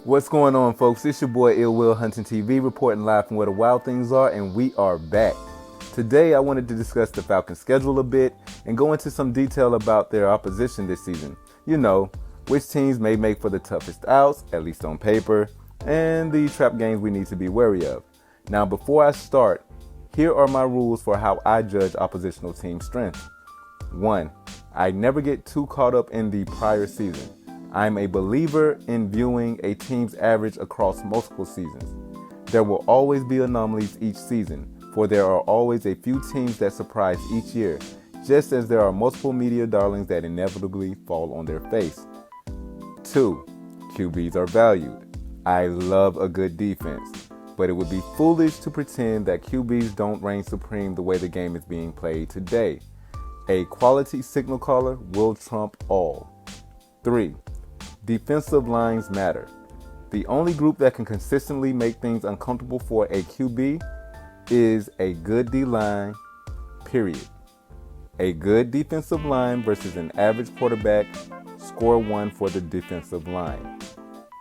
What's going on, folks? It's your boy IllWillHuntingTV reporting live from where the wild things are, and we are back. Today I wanted to discuss the Falcons' schedule a bit and go into some detail about their opposition this season. You know, which teams may make for the toughest outs, at least on paper, and the trap games we need to be wary of. Now, before I start, here are my rules for how I judge oppositional team strength. 1. I never get too caught up in the prior season. I'm a believer in viewing a team's average across multiple seasons. There will always be anomalies each season, for there are always a few teams that surprise each year, just as there are multiple media darlings that inevitably fall on their face. 2. QBs are valued. I love a good defense, but it would be foolish to pretend that QBs don't reign supreme the way the game is being played today. A quality signal caller will trump all. 3. Defensive lines matter. The only group that can consistently make things uncomfortable for a QB is a good D-line, period. A good defensive line versus an average quarterback, score 1 for the defensive line.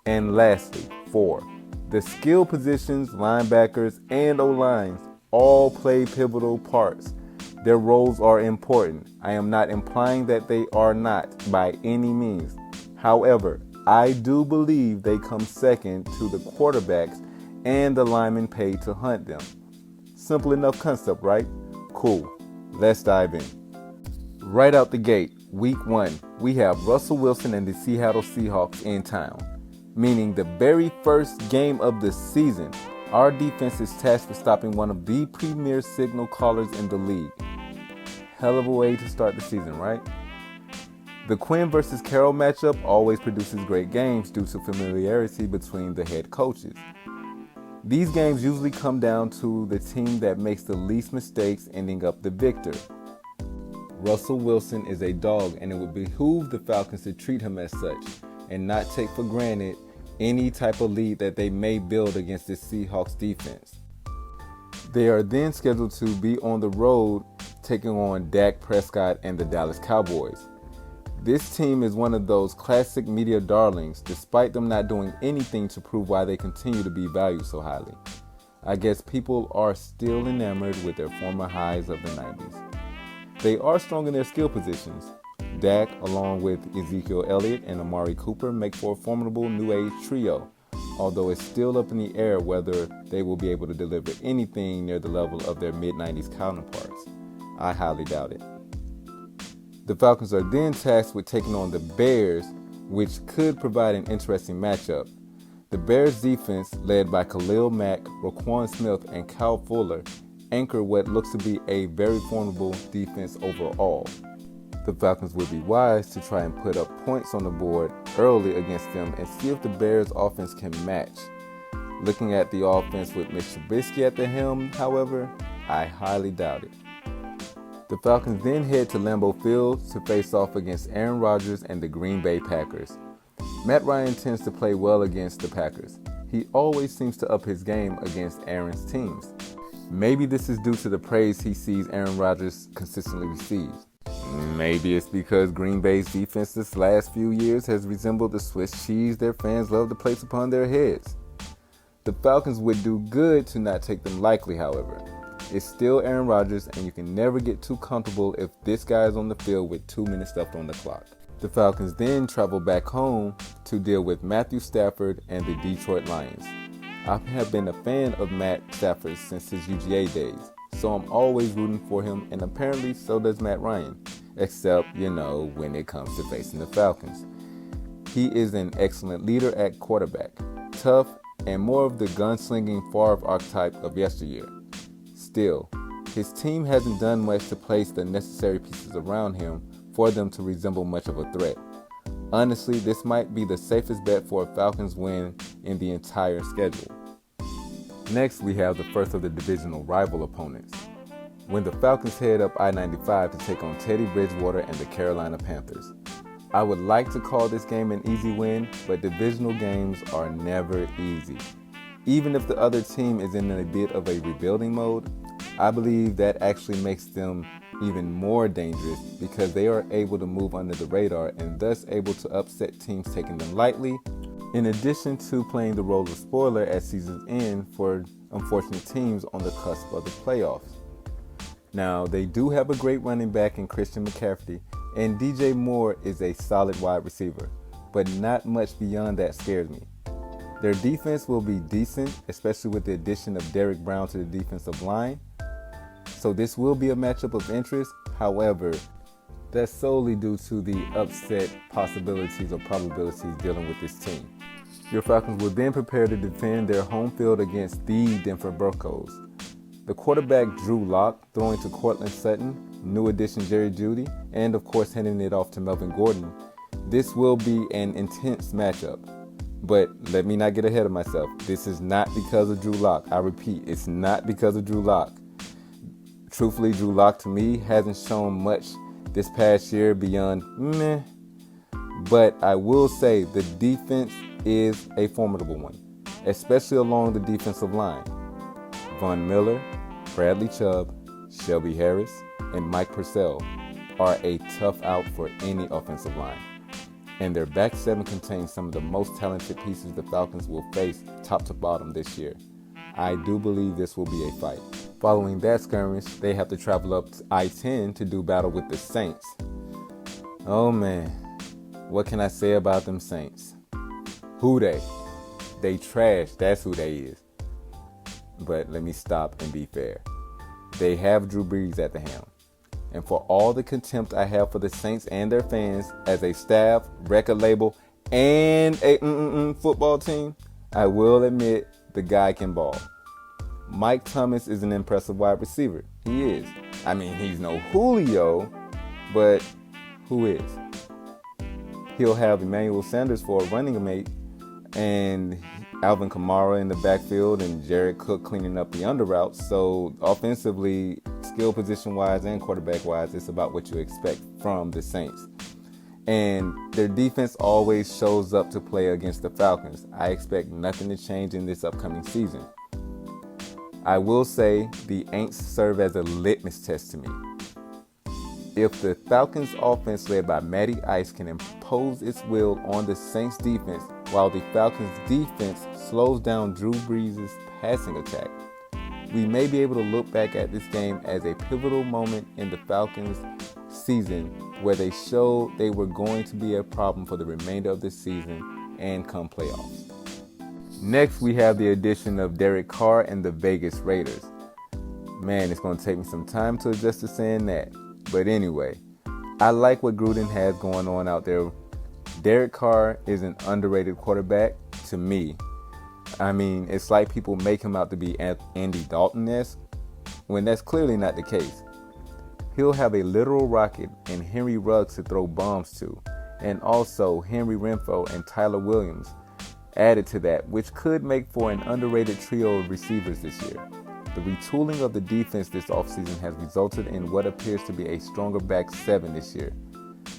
And lastly, 4. The skill positions, linebackers, and O-lines all play pivotal parts. Their roles are important. I am not implying that they are not by any means. However, I do believe they come second to the quarterbacks and the linemen paid to hunt them. Simple enough concept, right? Cool. Let's dive in. Right out the gate, week 1, we have Russell Wilson and the Seattle Seahawks in town. Meaning the very first game of the season, our defense is tasked with stopping one of the premier signal callers in the league. Hell of a way to start the season, right? The Quinn versus Carroll matchup always produces great games due to familiarity between the head coaches. These games usually come down to the team that makes the least mistakes ending up the victor. Russell Wilson is a dog, and it would behoove the Falcons to treat him as such and not take for granted any type of lead that they may build against this Seahawks defense. They are then scheduled to be on the road taking on Dak Prescott and the Dallas Cowboys. This team is one of those classic media darlings, despite them not doing anything to prove why they continue to be valued so highly. I guess people are still enamored with their former highs of the 90s. They are strong in their skill positions. Dak, along with Ezekiel Elliott and Amari Cooper, make for a formidable new age trio, although it's still up in the air whether they will be able to deliver anything near the level of their mid-90s counterparts. I highly doubt it. The Falcons are then tasked with taking on the Bears, which could provide an interesting matchup. The Bears defense, led by Khalil Mack, Roquan Smith, and Kyle Fuller, anchor what looks to be a very formidable defense overall. The Falcons would be wise to try and put up points on the board early against them and see if the Bears offense can match. Looking at the offense with Mitch Trubisky at the helm, however, I highly doubt it. The Falcons then head to Lambeau Field to face off against Aaron Rodgers and the Green Bay Packers. Matt Ryan tends to play well against the Packers. He always seems to up his game against Aaron's teams. Maybe this is due to the praise he sees Aaron Rodgers consistently receives. Maybe it's because Green Bay's defense this last few years has resembled the Swiss cheese their fans love to place upon their heads. The Falcons would do good to not take them lightly, however. It's still Aaron Rodgers, and you can never get too comfortable if this guy is on the field with 2 minutes left on the clock. The Falcons then travel back home to deal with Matthew Stafford and the Detroit Lions. I have been a fan of Matt Stafford since his UGA days, so I'm always rooting for him, and apparently so does Matt Ryan, except, when it comes to facing the Falcons. He is an excellent leader at quarterback, tough, and more of the gunslinging Favre archetype of yesteryear. Still, his team hasn't done much to place the necessary pieces around him for them to resemble much of a threat. Honestly, this might be the safest bet for a Falcons win in the entire schedule. Next, we have the first of the divisional rival opponents, when the Falcons head up I-95 to take on Teddy Bridgewater and the Carolina Panthers. I would like to call this game an easy win, but divisional games are never easy. Even if the other team is in a bit of a rebuilding mode, I believe that actually makes them even more dangerous because they are able to move under the radar and thus able to upset teams taking them lightly in addition to playing the role of spoiler at season's end for unfortunate teams on the cusp of the playoffs. Now, they do have a great running back in Christian McCaffrey, and DJ Moore is a solid wide receiver, but not much beyond that scares me. Their defense will be decent, especially with the addition of Derrick Brown to the defensive line, so this will be a matchup of interest. However, that's solely due to the upset possibilities or probabilities dealing with this team. Your Falcons will then prepare to defend their home field against the Denver Broncos. The quarterback Drew Lock throwing to Cortland Sutton, new addition Jerry Jeudy, and of course handing it off to Melvin Gordon. This will be an intense matchup. But let me not get ahead of myself. This is not because of Drew Lock. I repeat, it's not because of Drew Lock. Truthfully, Drew Lock to me hasn't shown much this past year beyond meh. But I will say the defense is a formidable one, especially along the defensive line. Von Miller, Bradley Chubb, Shelby Harris, and Mike Purcell are a tough out for any offensive line. And their back seven contains some of the most talented pieces the Falcons will face top to bottom this year. I do believe this will be a fight. Following that skirmish, they have to travel up to I-10 to do battle with the Saints. Oh man, what can I say about them Saints? Who they? They trash, that's who they is. But let me stop and be fair. They have Drew Brees at the helm. And for all the contempt I have for the Saints and their fans as a staff, record label, and a football team, I will admit the guy can ball. Mike Thomas is an impressive wide receiver. He is. I mean, he's no Julio, but who is? He'll have Emmanuel Sanders for a running mate, and Alvin Kamara in the backfield, and Jared Cook cleaning up the under routes. So offensively, skill position-wise and quarterback-wise, it's about what you expect from the Saints. And their defense always shows up to play against the Falcons. I expect nothing to change in this upcoming season. I will say the Aints serve as a litmus test to me. If the Falcons offense led by Matty Ice can impose its will on the Saints defense while the Falcons defense slows down Drew Brees' passing attack, we may be able to look back at this game as a pivotal moment in the Falcons season where they showed they were going to be a problem for the remainder of the season and come playoffs. Next, we have the addition of Derek Carr and the Vegas Raiders. Man, it's going to take me some time to adjust to saying that. But anyway, I like what Gruden has going on out there. Derek Carr is an underrated quarterback to me. I mean, it's like people make him out to be Andy Dalton-esque, when that's clearly not the case. He'll have a literal rocket and Henry Ruggs to throw bombs to, and also Henry Renfrow and Tyler Williams added to that, which could make for an underrated trio of receivers this year. The retooling of the defense this offseason has resulted in what appears to be a stronger back seven this year.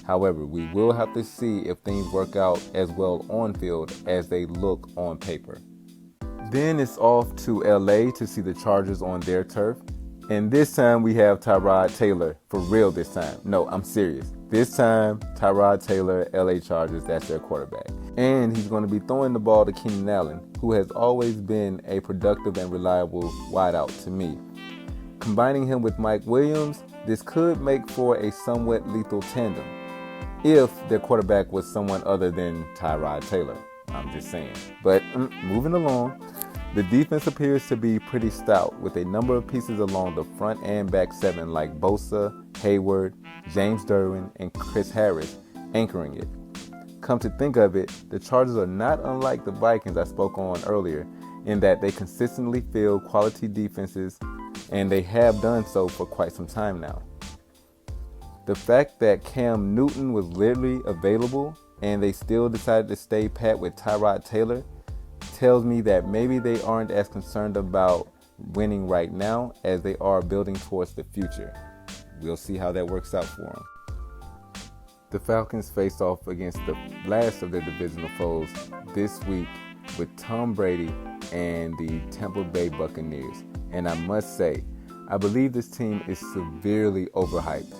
However, we will have to see if things work out as well on field as they look on paper. Then it's off to LA to see the Chargers on their turf. And this time we have Tyrod Taylor, for real this time. No, I'm serious. This time, Tyrod Taylor, LA Chargers, that's their quarterback. And he's going to be throwing the ball to Keenan Allen, who has always been a productive and reliable wideout to me. Combining him with Mike Williams, this could make for a somewhat lethal tandem, if their quarterback was someone other than Tyrod Taylor. I'm just saying. But moving along, the defense appears to be pretty stout with a number of pieces along the front and back seven like Bosa, Hayward, James Derwin, and Chris Harris anchoring it. Come to think of it, the Chargers are not unlike the Vikings I spoke on earlier in that they consistently field quality defenses, and they have done so for quite some time now. The fact that Cam Newton was literally available and they still decided to stay pat with Tyrod Taylor tells me that maybe they aren't as concerned about winning right now as they are building towards the future. We'll see how that works out for them. The Falcons face off against the last of their divisional foes this week with Tom Brady and the Tampa Bay Buccaneers. And I must say, I believe this team is severely overhyped.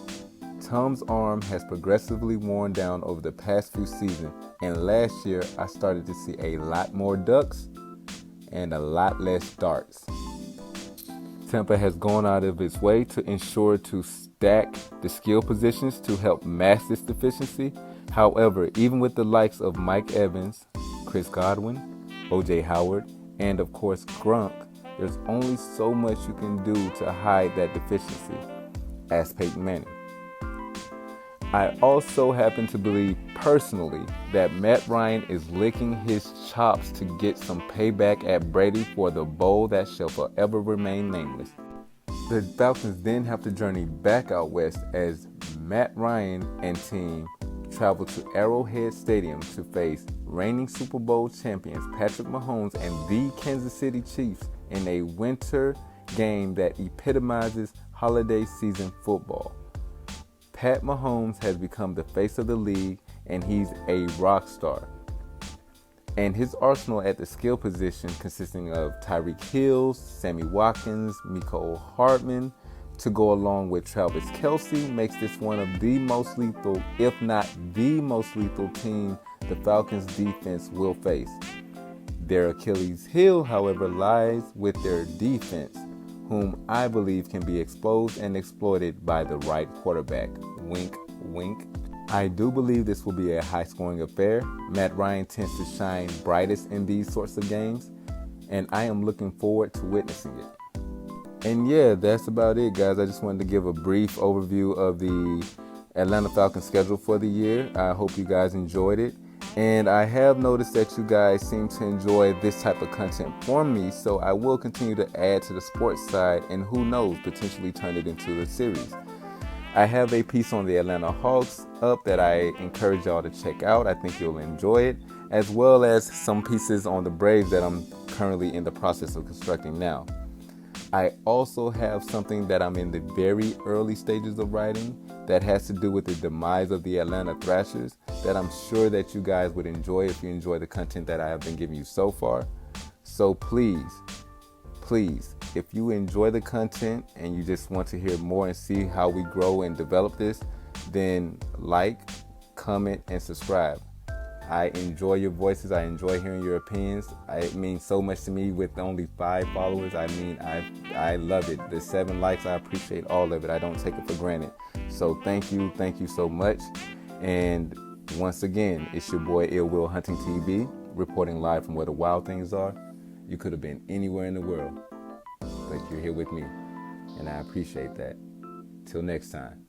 Tom's arm has progressively worn down over the past few seasons, And last year, I started to see a lot more ducks and a lot less darts. Tampa has gone out of its way to ensure to stack the skill positions to help mask this deficiency. However, even with the likes of Mike Evans, Chris Godwin, O.J. Howard, and of course Gronk, there's only so much you can do to hide that deficiency, asked Peyton Manning. I also happen to believe personally that Matt Ryan is licking his chops to get some payback at Brady for the bowl that shall forever remain nameless. The Falcons then have to journey back out west as Matt Ryan and team travel to Arrowhead Stadium to face reigning Super Bowl champions Patrick Mahomes and the Kansas City Chiefs in a winter game that epitomizes holiday season football. Pat Mahomes has become the face of the league, and he's a rock star. And his arsenal at the skill position, consisting of Tyreek Hill, Sammy Watkins, Mecole Hardman, to go along with Travis Kelce, makes this one of the most lethal, if not the most lethal team the Falcons defense will face. Their Achilles heel, however, lies with their defense, whom I believe can be exposed and exploited by the right quarterback. Wink, wink. I do believe this will be a high-scoring affair. Matt Ryan tends to shine brightest in these sorts of games, and I am looking forward to witnessing it. And yeah, that's about it, guys. I just wanted to give a brief overview of the Atlanta Falcons schedule for the year. I hope you guys enjoyed it. And I have noticed that you guys seem to enjoy this type of content from me, so I will continue to add to the sports side and who knows, potentially turn it into a series. I have a piece on the Atlanta Hawks up that I encourage y'all to check out. I think you'll enjoy it, as well as some pieces on the Braves that I'm currently in the process of constructing now. I also have something that I'm in the very early stages of writing that has to do with the demise of the Atlanta Thrashers that I'm sure that you guys would enjoy if you enjoy the content that I have been giving you so far. So please, if you enjoy the content and you just want to hear more and see how we grow and develop this, then like, comment, and subscribe. I enjoy your voices. I enjoy hearing your opinions. It means so much to me with only 5 followers. I love it. The 7 likes, I appreciate all of it. I don't take it for granted. So thank you so much. And once again, it's your boy IllWillHuntingTV, reporting live from where the wild things are. You could have been anywhere in the world, but you're here with me, and I appreciate that. Till next time,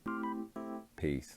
peace.